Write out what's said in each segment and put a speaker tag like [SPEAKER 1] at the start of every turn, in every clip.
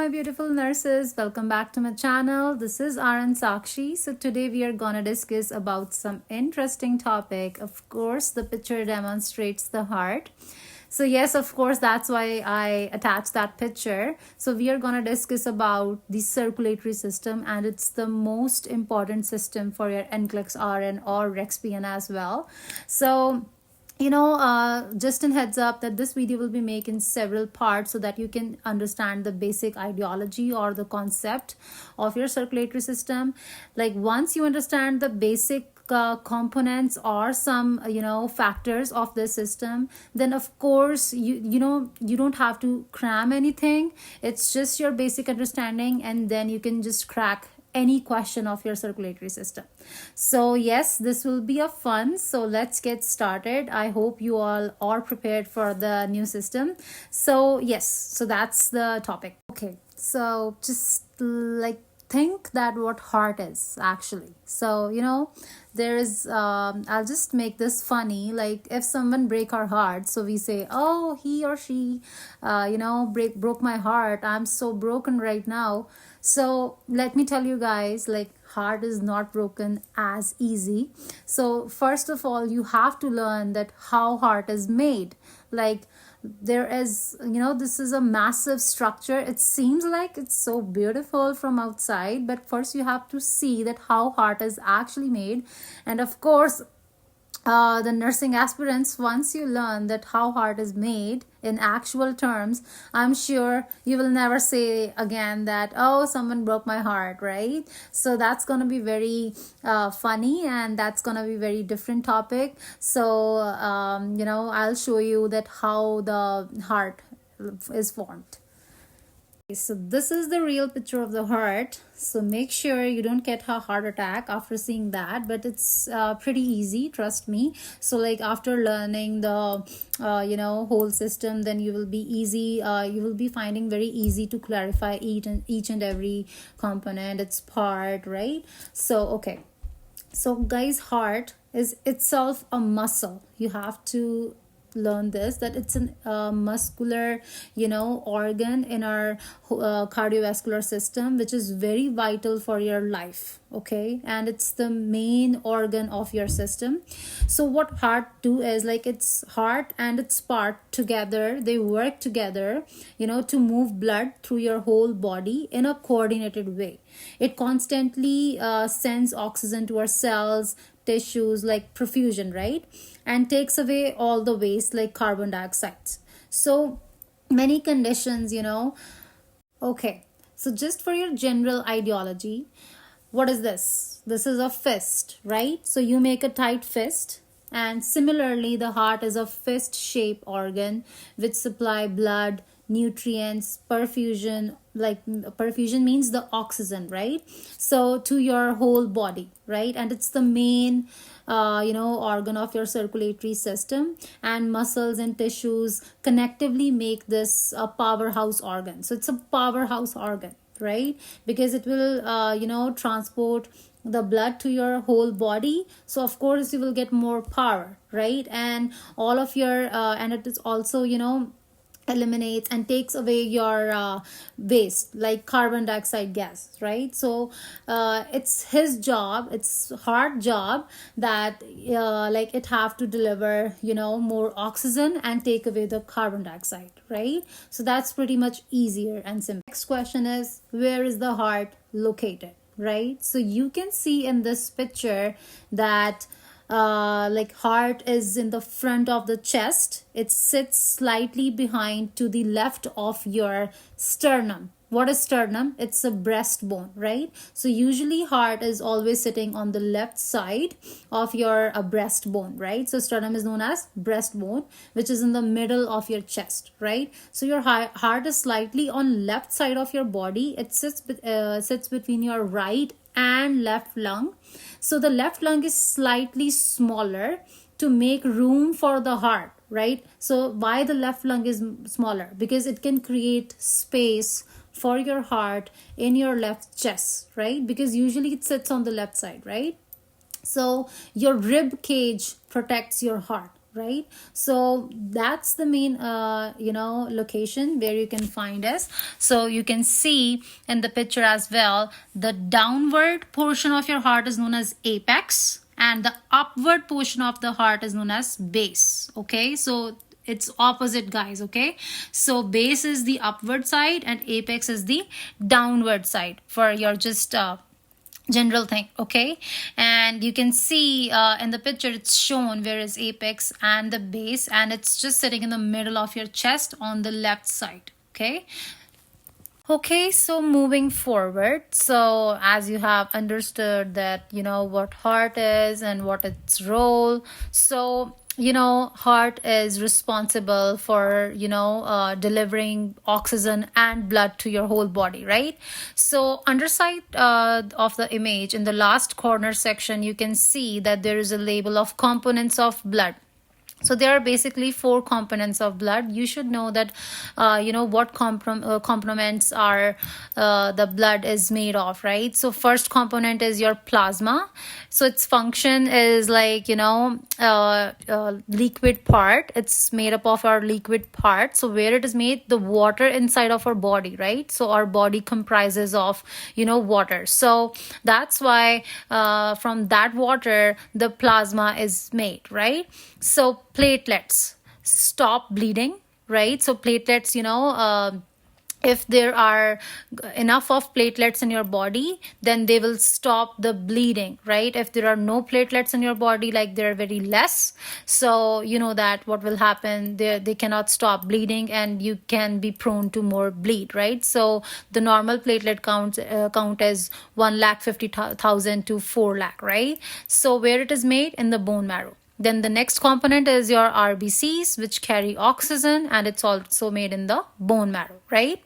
[SPEAKER 1] my beautiful nurses, welcome back to my channel. This is RN Sakshi. So today we are gonna discuss about some interesting topic. Of course, the picture demonstrates the heart. So yes, of course, that's why I attached that picture. So we are gonna discuss about the circulatory system, and it's the most important system for your NCLEX RN or RexPN as well. So just in heads up that this video will be made in several parts so that you can understand the basic ideology or the concept of your circulatory system. Like once you understand the basic components or some factors of the system, then of course you don't have to cram anything. It's just your basic understanding, and then you can just crack any question of your circulatory system. So yes, this will be a fun. So let's get started. I hope you all are prepared for the new system. So yes, so that's the topic. Okay, so just like think that what heart is actually. So there is I'll just make this funny. Like if someone break our heart, so we say, oh, he or she broke my heart, I'm so broken right now. So let me tell you guys, like heart is not broken as easy. So first of all, you have to learn that how heart is made. Like there is, this is a massive structure. It seems like it's so beautiful from outside, but first you have to see that how heart is actually made. And of course, the nursing aspirants, once you learn that how heart is made in actual terms, I'm sure you will never say again that, oh, someone broke my heart, right? So that's going to be very funny, and that's going to be very different topic. So I'll show you that how the heart is formed. So this is the real picture of the heart. So make sure you don't get a heart attack after seeing that, but it's pretty easy, trust me. So like after learning the whole system, then you will be finding very easy to clarify each and every component, its part, right? So okay, so guys, heart is itself a muscle. You have to learn this, that it's a muscular organ in our cardiovascular system, which is very vital for your life. Okay, and it's the main organ of your system. So what heart do is, like, its heart and its part together, they work together to move blood through your whole body in a coordinated way. It constantly sends oxygen to our cells, tissues, like perfusion, right? And takes away all the waste like carbon dioxide. So many conditions, Okay, so just for your general ideology, what is this? This is a fist, right? So you make a tight fist, and similarly the heart is a fist shaped organ which supply blood, nutrients, perfusion. Like perfusion means the oxygen, right? So to your whole body, right? And it's the main organ of your circulatory system, and muscles and tissues connectively make this a powerhouse organ. So it's a powerhouse organ, right? Because it will transport the blood to your whole body. So of course you will get more power, right? And all of your and it is also eliminates and takes away your waste like carbon dioxide gas, right? So it's his job, it's heart job, that like it have to deliver more oxygen and take away the carbon dioxide, right? So that's pretty much easier and simple. Next question is, where is the heart located, right? So you can see in this picture that like heart is in the front of the chest. It sits slightly behind to the left of your sternum. What is sternum? It's a breastbone, right? So usually heart is always sitting on the left side of your breastbone, right? So sternum is known as breastbone, which is in the middle of your chest, right? So your heart is slightly on left side of your body. It sits between your right and left lung. So the left lung is slightly smaller to make room for the heart, right? So why the left lung is smaller? Because it can create space for your heart in your left chest, right? Because usually it sits on the left side, right? So your rib cage protects your heart, right? So that's the main location where you can find us. So you can see in the picture as well, the downward portion of your heart is known as apex, and the upward portion of the heart is known as base. Okay, so it's opposite, guys. Okay, so base is the upward side and apex is the downward side, for your just general thing. Okay, and you can see in the picture it's shown where is apex and the base, and it's just sitting in the middle of your chest on the left side. Okay, so moving forward, so as you have understood that what heart is and what its role, so heart is responsible for delivering oxygen and blood to your whole body, right? So underside of the image, in the last corner section, you can see that there is a label of components of blood. So there are basically 4 components of blood. You should know that what components are the blood is made of, right? So first component is your plasma. So its function is like liquid part. It's made up of our liquid part. So where it is made, the water inside of our body, right? So our body comprises of water. So that's why from that water the plasma is made, right? So platelets stop bleeding, right? So platelets, if there are enough of platelets in your body, then they will stop the bleeding, right? If there are no platelets in your body, like there are very less, so you know that what will happen, they cannot stop bleeding and you can be prone to more bleed, right? So the normal platelet count is 1,50,000 to 4 lakh, right? So where it is made? In the bone marrow. Then the next component is your RBCs, which carry oxygen, and it's also made in the bone marrow, right?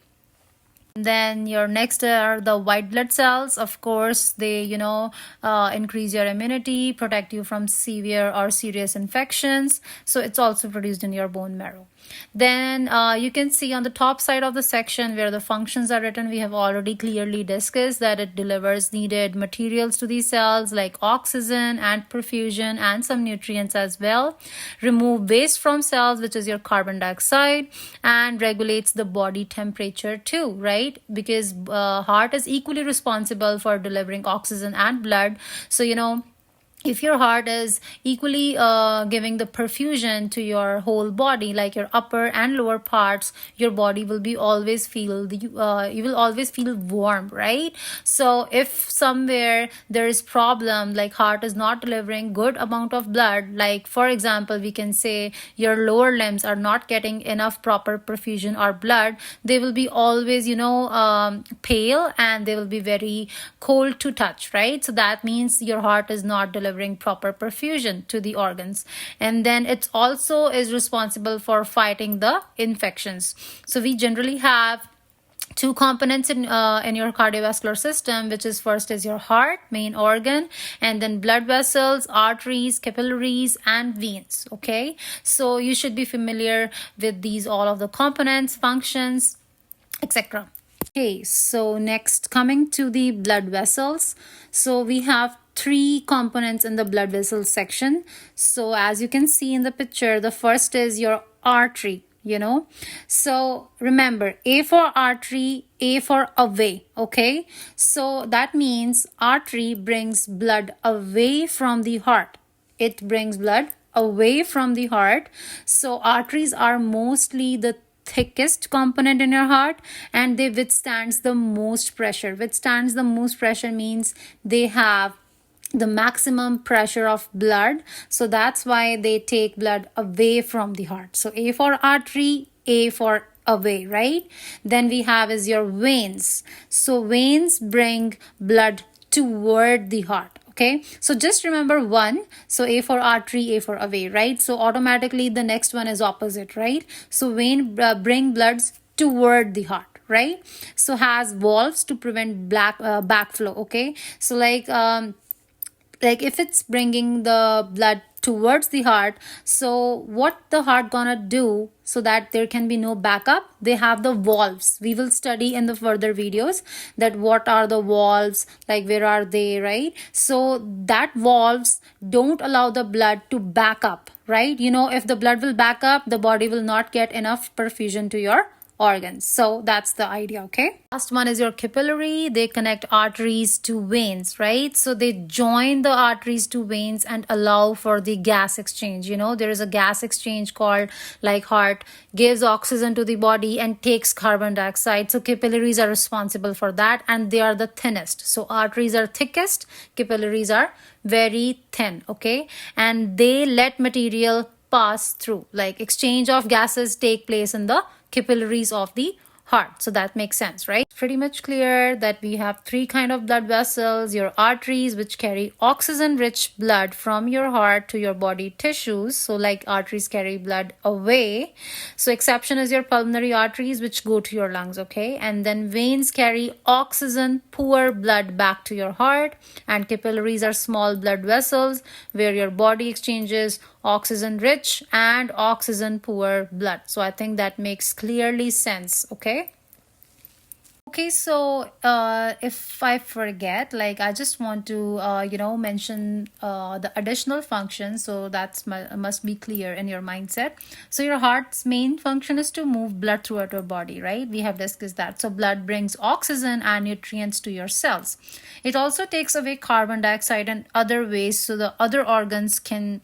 [SPEAKER 1] Then your next are the white blood cells. Of course, they increase your immunity, protect you from severe or serious infections. So it's also produced in your bone marrow. Then you can see on the top side of the section where the functions are written, we have already clearly discussed that it delivers needed materials to these cells like oxygen and perfusion and some nutrients as well. Remove waste from cells, which is your carbon dioxide, and regulates the body temperature too, right? Because heart is equally responsible for delivering oxygen and blood. So if your heart is equally giving the perfusion to your whole body, like your upper and lower parts, your body will be always feel you will always feel warm, right? So if somewhere there is problem, like heart is not delivering good amount of blood, like for example we can say your lower limbs are not getting enough proper perfusion or blood, they will be always pale, and they will be very cold to touch, right? So that means your heart is not delivering proper perfusion to the organs. And then it also is responsible for fighting the infections. So we generally have 2 components in your cardiovascular system, which is first is your heart, main organ, and then blood vessels, arteries, capillaries, and veins. Okay, so you should be familiar with these, all of the components, functions, etc. Okay, so next, coming to the blood vessels. So we have 3 components in the blood vessels section. So as you can see in the picture, the first is your artery. So remember, A for artery, A for away. Okay, so that means artery brings blood away from the heart. It brings blood away from the heart. So arteries are mostly the thickest component in your heart, and they withstands the most pressure. Withstands the most pressure means they have the maximum pressure of blood. So that's why they take blood away from the heart. So A for artery, A for away, right? Then we have is your veins. So veins bring blood toward the heart. Okay, so just remember 1. So A for artery, A for away, right? So automatically the next one is opposite, right? So vein bring bloods toward the heart, right? So has valves to prevent backflow. Okay, so like if it's bringing the blood towards the heart, so what the heart gonna do so that there can be no backup? They have the valves. We will study in the further videos that what are the valves, like where are they, right? So that valves don't allow the blood to back up, right? If the blood will back up, the body will not get enough perfusion to your organs. So that's the idea. Okay, last one is your capillary. They connect arteries to veins, right? So they join the arteries to veins and allow for the gas exchange. There is a gas exchange called, like, heart gives oxygen to the body and takes carbon dioxide. So capillaries are responsible for that, and they are the thinnest. So arteries are thickest, capillaries are very thin. Okay, and they let material pass through, like exchange of gases take place in the capillaries of the heart. So that makes sense, right? Pretty much clear that we have three kind of blood vessels: your arteries, which carry oxygen rich blood from your heart to your body tissues. So like arteries carry blood away. So exception is your pulmonary arteries, which go to your lungs. Okay, and then veins carry oxygen poor blood back to your heart, and capillaries are small blood vessels where your body exchanges oxygen rich and oxygen poor blood. So I think that makes clearly sense. Okay, so if I forget, like, I just want to mention the additional function, so that's must be clear in your mindset. So your heart's main function is to move blood throughout your body, right? We have discussed that. So blood brings oxygen and nutrients to your cells. It also takes away carbon dioxide and other waste, so the other organs can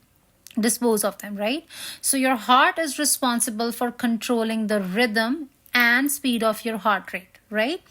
[SPEAKER 1] dispose of them, right? So your heart is responsible for controlling the rhythm and speed of your heart rate, right?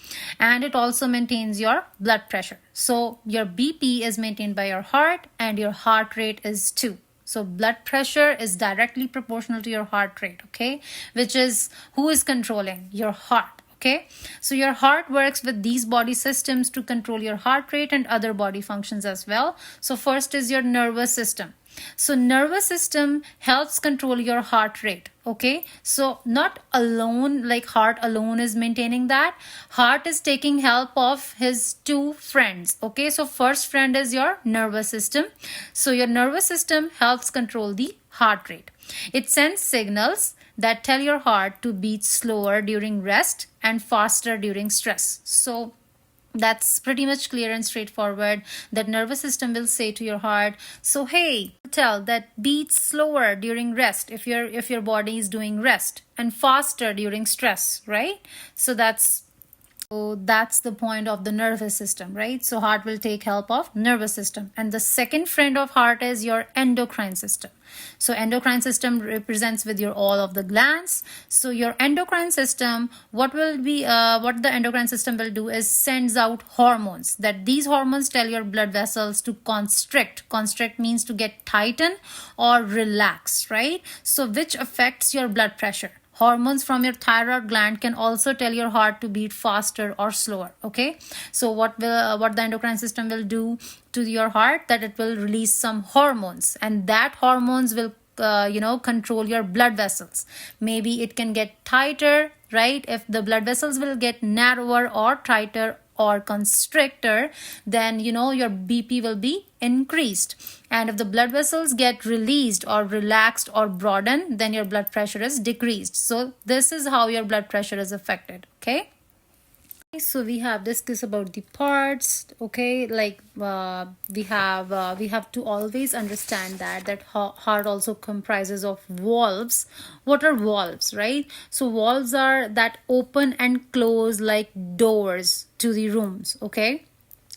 [SPEAKER 1] And it also maintains your blood pressure. So your BP is maintained by your heart, and your heart rate is too. So blood pressure is directly proportional to your heart rate. Okay, which is, who is controlling? Your heart. Okay, so your heart works with these body systems to control your heart rate and other body functions as well. So first is your nervous system. So nervous system helps control your heart rate. Okay, so not alone, like heart alone is maintaining that. Heart is taking help of his two friends. Okay, so first friend is your nervous system. So your nervous system helps control the heart rate. It sends signals that tell your heart to beat slower during rest and faster during stress. So that's pretty much clear and straightforward. That nervous system will say to your heart, so hey, tell that beats slower during rest if your body is doing rest, and faster during stress, right? So that's the point of the nervous system, right? So heart will take help of nervous system. And the second friend of heart is your endocrine system. So endocrine system represents with your all of the glands. So your endocrine system, what the endocrine system will do is sends out hormones, that these hormones tell your blood vessels to constrict. Constrict means to get tighten or relax, right? So which affects your blood pressure. Hormones from your thyroid gland can also tell your heart to beat faster or slower. Okay, so what the endocrine system will do to your heart, that it will release some hormones, and that hormones will control your blood vessels. Maybe it can get tighter, right? If the blood vessels will get narrower or tighter or constrictor, then your BP will be increased. And if the blood vessels get released or relaxed or broadened, then your blood pressure is decreased. So this is how your blood pressure is affected. Okay, so we have discussed about the parts. Okay, like we have to always understand that heart also comprises of valves. What are valves, right? So valves are that open and close like doors to the rooms. Okay,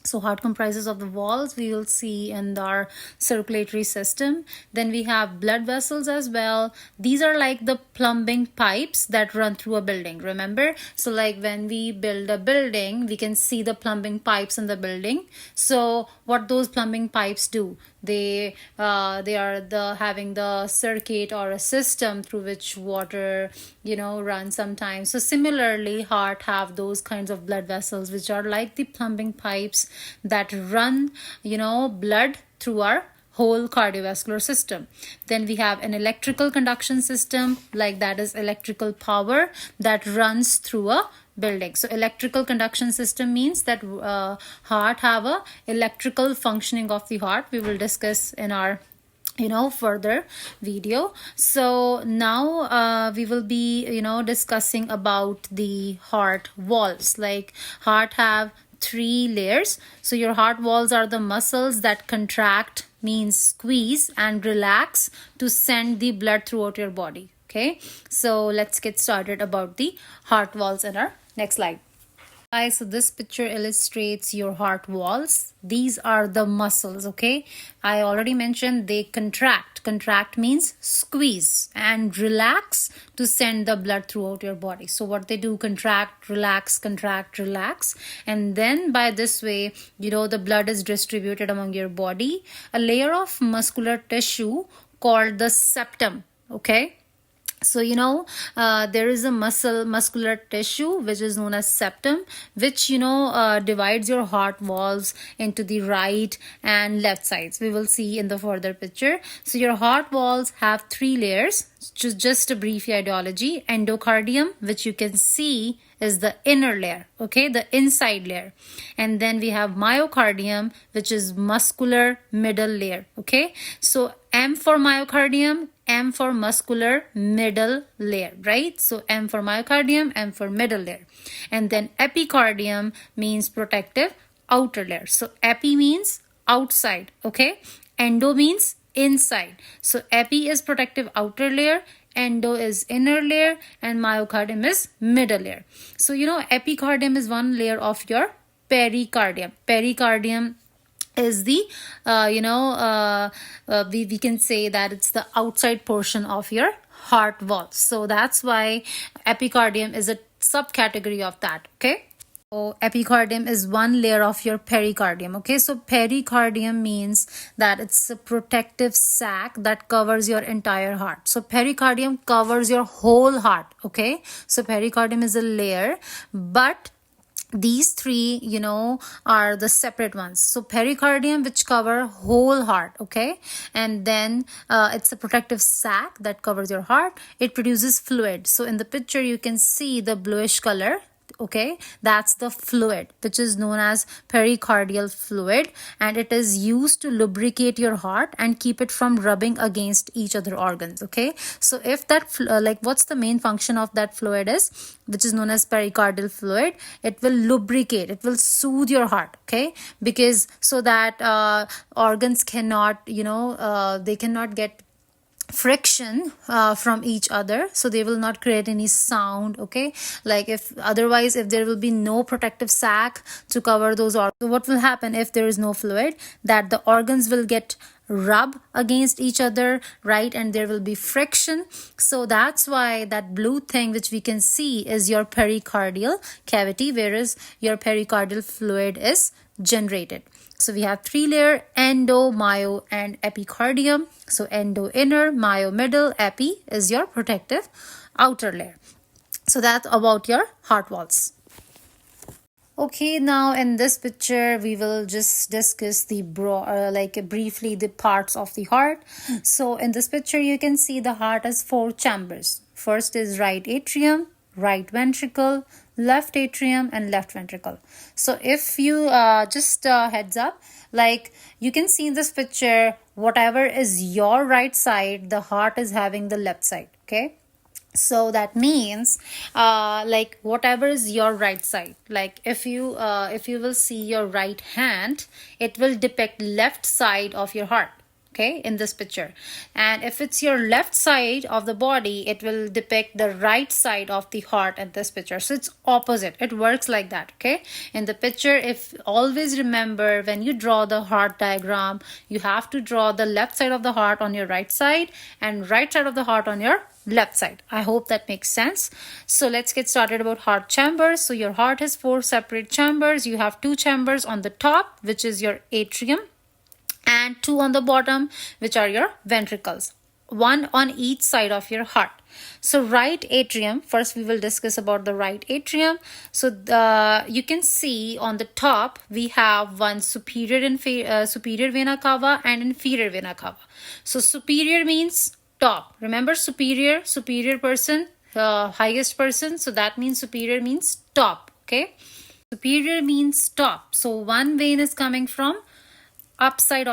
[SPEAKER 1] so heart comprises of the valves we will see in our circulatory system. Then we have blood vessels as well. These are like the plumbing pipes that run through a building, remember? So like when we build a building, we can see the plumbing pipes in the building. So what those plumbing pipes do, they are having the circuit or a system through which water runs sometimes. So similarly, heart have those kinds of blood vessels which are like the plumbing pipes that run blood through our whole cardiovascular system. Then we have an electrical conduction system, like that is electrical power that runs through a building. So electrical conduction system means that heart have a electrical functioning of the heart. We will discuss in our further video. So now we will be discussing about the heart walls. Like heart have 3 layers. So your heart walls are the muscles that contract means squeeze, and relax to send the blood throughout your body. Okay, so let's get started about the heart valves in our next slide. Guys, so this picture illustrates your heart walls. These are the muscles. Okay, I already mentioned they contract. Contract means squeeze, and relax to send the blood throughout your body. So what they do, contract, relax, and then by this way, the blood is distributed among your body. A layer of muscular tissue called the septum. Okay, so there is a muscular tissue which is known as septum, which divides your heart valves into the right and left sides. We will see in the further picture. So your heart valves have 3 layers. Just a brief ideology. Endocardium, which you can see is the inner layer, okay, the inside layer. And then we have myocardium, which is muscular middle layer. Okay, so M for myocardium, M for muscular middle layer, right? So M for myocardium, M for middle layer. And then epicardium means protective outer layer. So epi means outside, okay? Endo means inside. So epi is protective outer layer, endo is inner layer, and myocardium is middle layer. So epicardium is one layer of your pericardium. Pericardium is the we can say that it's the outside portion of your heart valve. So that's why epicardium is a subcategory of that. Okay, so epicardium is one layer of your pericardium. Okay, so pericardium means that it's a protective sac that covers your entire heart. So pericardium covers your whole heart. Okay, so pericardium is a layer, but these 3 are the separate ones. So pericardium, which cover whole heart, okay, and then it's a protective sac that covers your heart. It produces fluid. So in the picture you can see the bluish color. Okay, that's the fluid which is known as pericardial fluid, and it is used to lubricate your heart and keep it from rubbing against each other organs. Okay, so if that what's the main function of that fluid is, which is known as pericardial fluid, it will lubricate, it will soothe your heart. Okay, because so that organs cannot they cannot get friction from each other, so they will not create any sound. Okay, like if there will be no protective sac to cover those organs, so what will happen if there is no fluid, that the organs will get rub against each other, right, and there will be friction. So that's why that blue thing which we can see is your pericardial cavity, whereas your pericardial fluid is generated. So we have 3 layer: endo, myo, and epicardium. So endo inner, myo middle, epi is your protective outer layer. So that's about your heart valves. Okay, now in this picture we will just discuss the briefly the parts of the heart. So in this picture you can see the heart has 4 chambers. First is right atrium, right ventricle, left atrium, and left ventricle. So if you just heads up, like you can see in this picture, whatever is your right side, the heart is having the left side. Okay, so that means whatever is your right side, like if you will see your right hand, it will depict left side of your heart. Okay, in this picture. And if it's your left side of the body, it will depict the right side of the heart in this picture. So it's opposite, it works like that. Okay, in the picture, if always remember, when you draw the heart diagram, you have to draw the left side of the heart on your right side and right side of the heart on your left side. I hope that makes sense. So let's get started about heart chambers. So your heart has 4 separate chambers. You have 2 chambers on the top, which is your atrium, and 2 on the bottom, which are your ventricles, 1 on each side of your heart. So right atrium, first we will discuss about the right atrium. So you can see on the top we have one superior vena cava and inferior vena cava. So superior means top. Remember, superior person, highest person. So that means superior means top. Okay, superior means top. So one vein is coming from upside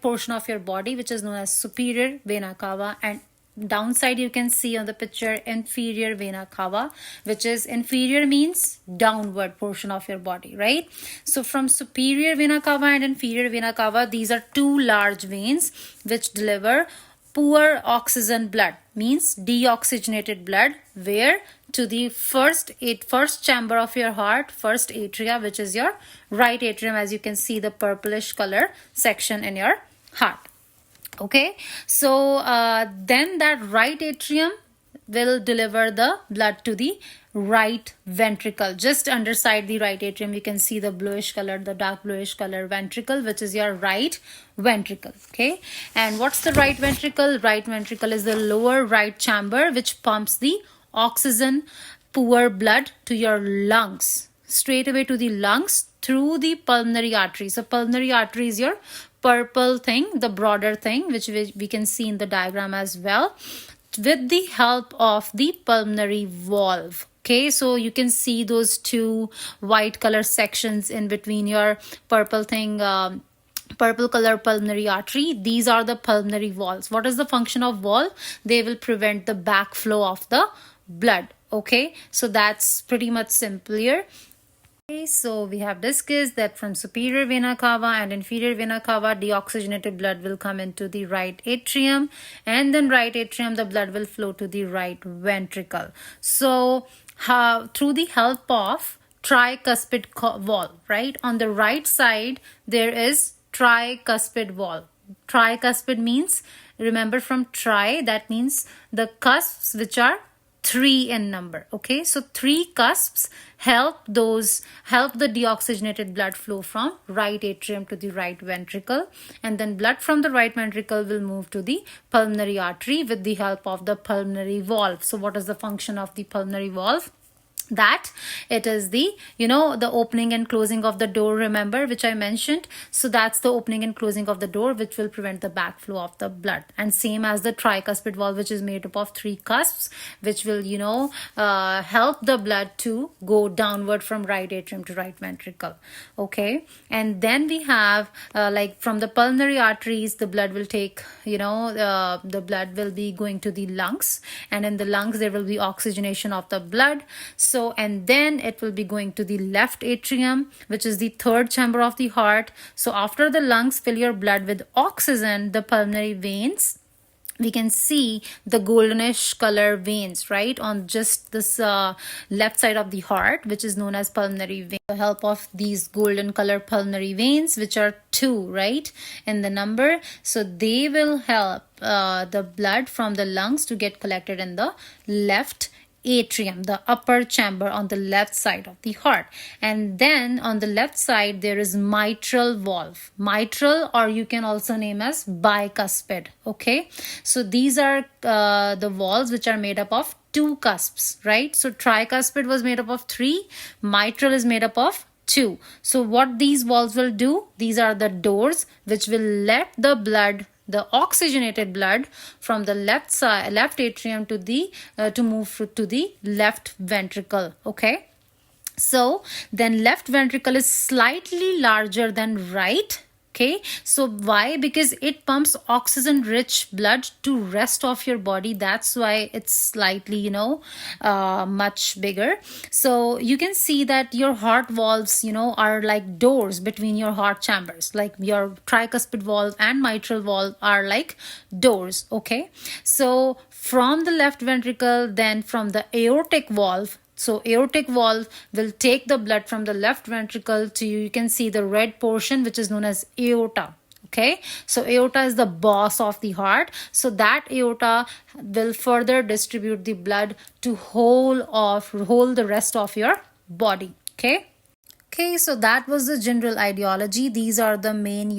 [SPEAKER 1] portion of your body, which is known as superior vena cava, and downside you can see on the picture inferior vena cava, which is inferior means downward portion of your body, right? So from superior vena cava and inferior vena cava, these are two large veins which deliver poor oxygen blood, means deoxygenated blood, where to the first chamber of your heart, first atria, which is your right atrium, as you can see the purplish color section in your heart. Okay, so then that right atrium will deliver the blood to the right ventricle. Just underside the right atrium, you can see the bluish color, the dark bluish color ventricle, which is your right ventricle. Okay, and what's the right ventricle? Right ventricle is the lower right chamber which pumps the oxygen poor blood to your lungs, straight away to the lungs through the pulmonary artery. So pulmonary artery is your purple thing, the broader thing, which we can see in the diagram as well, with the help of the pulmonary valve. Okay, so you can see those two white color sections in between your purple thing, purple color pulmonary artery. These are the pulmonary valves. What is the function of valve? They will prevent the backflow of the blood. Okay, so that's pretty much simple here. Okay, so we have discussed that from superior vena cava and inferior vena cava, deoxygenated blood will come into the right atrium, and then right atrium, the blood will flow to the right ventricle. So through the help of tricuspid valve, right? On the right side, there is tricuspid valve. Tricuspid means, remember from tri, that means the cusps which are 3 in number. Okay, so 3 cusps help the deoxygenated blood flow from right atrium to the right ventricle, and then blood from the right ventricle will move to the pulmonary artery with the help of the pulmonary valve. So what is the function of the pulmonary valve? That it is the the opening and closing of the door, remember, which I mentioned. So that's the opening and closing of the door which will prevent the backflow of the blood, and same as the tricuspid valve, which is made up of 3 cusps, which will help the blood to go downward from right atrium to right ventricle. Okay, and then we have like from the pulmonary arteries, the blood will take the blood will be going to the lungs, and in the lungs there will be oxygenation of the blood. So and then it will be going to the left atrium, which is the 3rd chamber of the heart. So after the lungs fill your blood with oxygen, the pulmonary veins, we can see the goldenish color veins, right, on just this left side of the heart, which is known as pulmonary vein. With the help of these golden color pulmonary veins, which are 2, right, in the number, so they will help the blood from the lungs to get collected in the left atrium, the upper chamber on the left side of the heart. And then on the left side there is mitral valve, mitral, or you can also name as bicuspid. Okay, so these are the valves which are made up of 2 cusps, right? So tricuspid was made up of 3, mitral is made up of 2. So what these valves will do, these are the doors which will let the blood, the oxygenated blood from the left atrium to the to move to the left ventricle. Okay, so then left ventricle is slightly larger than right. Okay, so why? Because it pumps oxygen rich blood to rest of your body. That's why it's slightly much bigger. So you can see that your heart valves are like doors between your heart chambers, like your tricuspid valve and mitral valve are like doors. Okay, so from the left ventricle, then from the aortic valve, so aortic valve will take the blood from the left ventricle to, you can see the red portion which is known as aorta. Okay, so aorta is the boss of the heart. So that aorta will further distribute the blood to whole the rest of your body. Okay, so that was the general ideology. These are the main,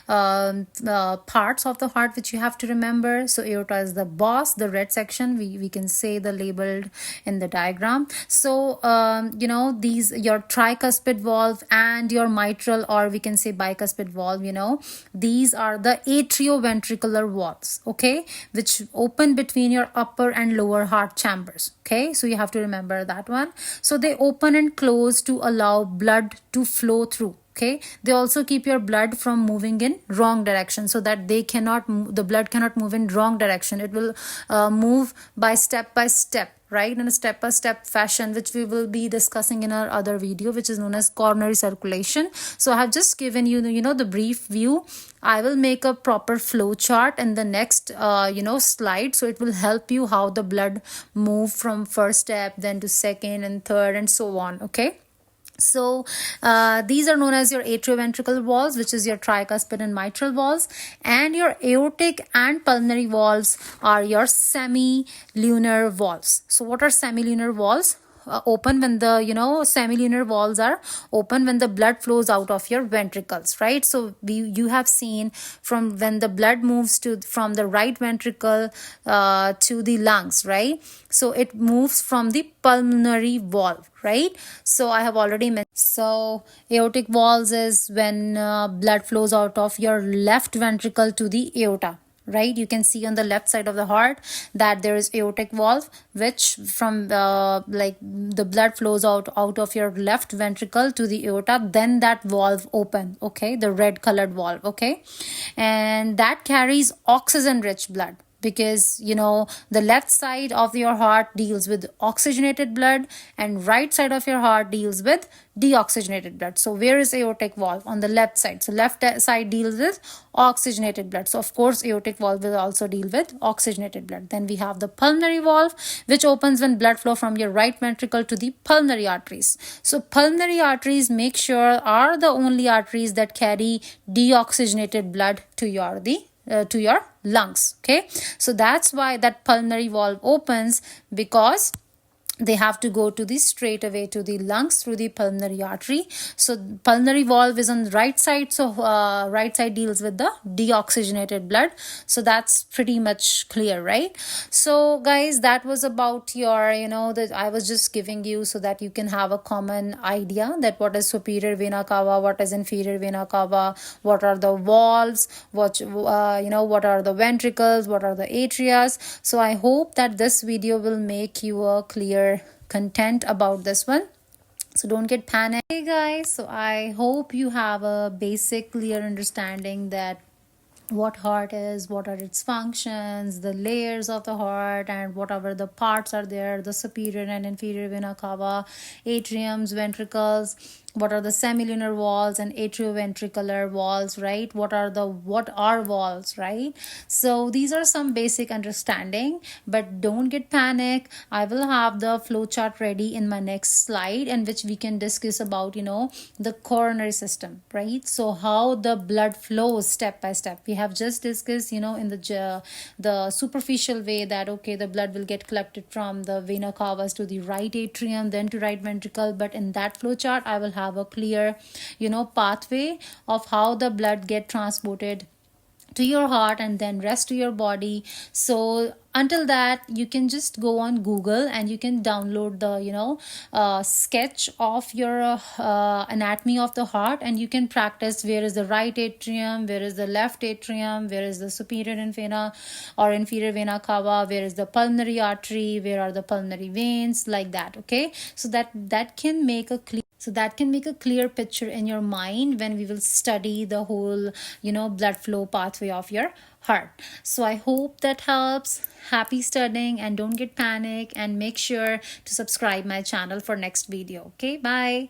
[SPEAKER 1] parts of the heart which you have to remember. So aorta is the boss, the red section, we can say the labeled in the diagram. So, these, your tricuspid valve and your mitral, or we can say bicuspid valve, these are the atrioventricular valves, okay, which open between your upper and lower heart chambers. Okay, so you have to remember that one. So they open and close to allow blood to flow through. okay? They also keep your blood from moving in wrong direction, so that the blood cannot move in wrong direction. It will move by step, right, in a step-by-step fashion, which we will be discussing in our other video, which is known as coronary circulation. So I have just given you the brief view. I will make a proper flow chart in the next slide, so it will help you how the blood move from first step, then to second and third, and so on, okay? So these are known as your atrioventricular valves, which is your tricuspid and mitral valves, and your aortic and pulmonary valves are your semilunar valves. So what are semilunar valves? Open when the semilunar valves are open when the blood flows out of your ventricles, right? So you have seen from when the blood moves from the right ventricle to the lungs, right? So it moves from the pulmonary valve, right? So I have already mentioned. So aortic valves is when blood flows out of your left ventricle to the aorta, right? You can see on the left side of the heart that there is aortic valve, which from the blood flows out of your left ventricle to the aorta, then that valve open, okay, the red colored valve, okay, and that carries oxygen rich blood, because the left side of your heart deals with oxygenated blood and right side of your heart deals with deoxygenated blood. So where is aortic valve? On the left side. So left side deals with oxygenated blood, so of course aortic valve will also deal with oxygenated blood. Then we have the pulmonary valve, which opens when blood flow from your right ventricle to the pulmonary arteries. So pulmonary arteries, make sure, are the only arteries that carry deoxygenated blood to your lungs, okay? So that's why that pulmonary valve opens, because they have to go to the straight away to the lungs through the pulmonary artery. So pulmonary valve is on the right side, so right side deals with the deoxygenated blood. So that's pretty much clear, right? So guys, that was about your that I was just giving you so that you can have a common idea that what is superior vena cava, what is inferior vena cava, what are the valves, what what are the ventricles, what are the atria. So I hope that this video will make you a clear content about this one, so don't get panicked. Hey guys, so I hope you have a basic clear understanding that what heart is, what are its functions, the layers of the heart, and whatever the parts are there, the superior and inferior vena cava, atriums, ventricles, what are the semilunar valves and atrioventricular valves, right? What are valves, right? So these are some basic understanding, but don't get panic. I will have the flowchart ready in my next slide, in which we can discuss about the coronary system, right? So how the blood flows step by step. We have just discussed in the superficial way that okay, the blood will get collected from the vena cavas to the right atrium, then to right ventricle, but in that flowchart I will have a clear pathway of how the blood get transported to your heart and then rest to your body. So until that, you can just go on Google and you can download the sketch of your anatomy of the heart, and you can practice where is the right atrium, where is the left atrium, where is the superior vena or inferior vena cava, where is the pulmonary artery, where are the pulmonary veins, like that, okay? So that can make a clear picture in your mind when we will study the whole blood flow pathway of your heart. So I hope that helps. Happy studying, and don't get panic, and make sure to subscribe my channel for next video. Okay, bye.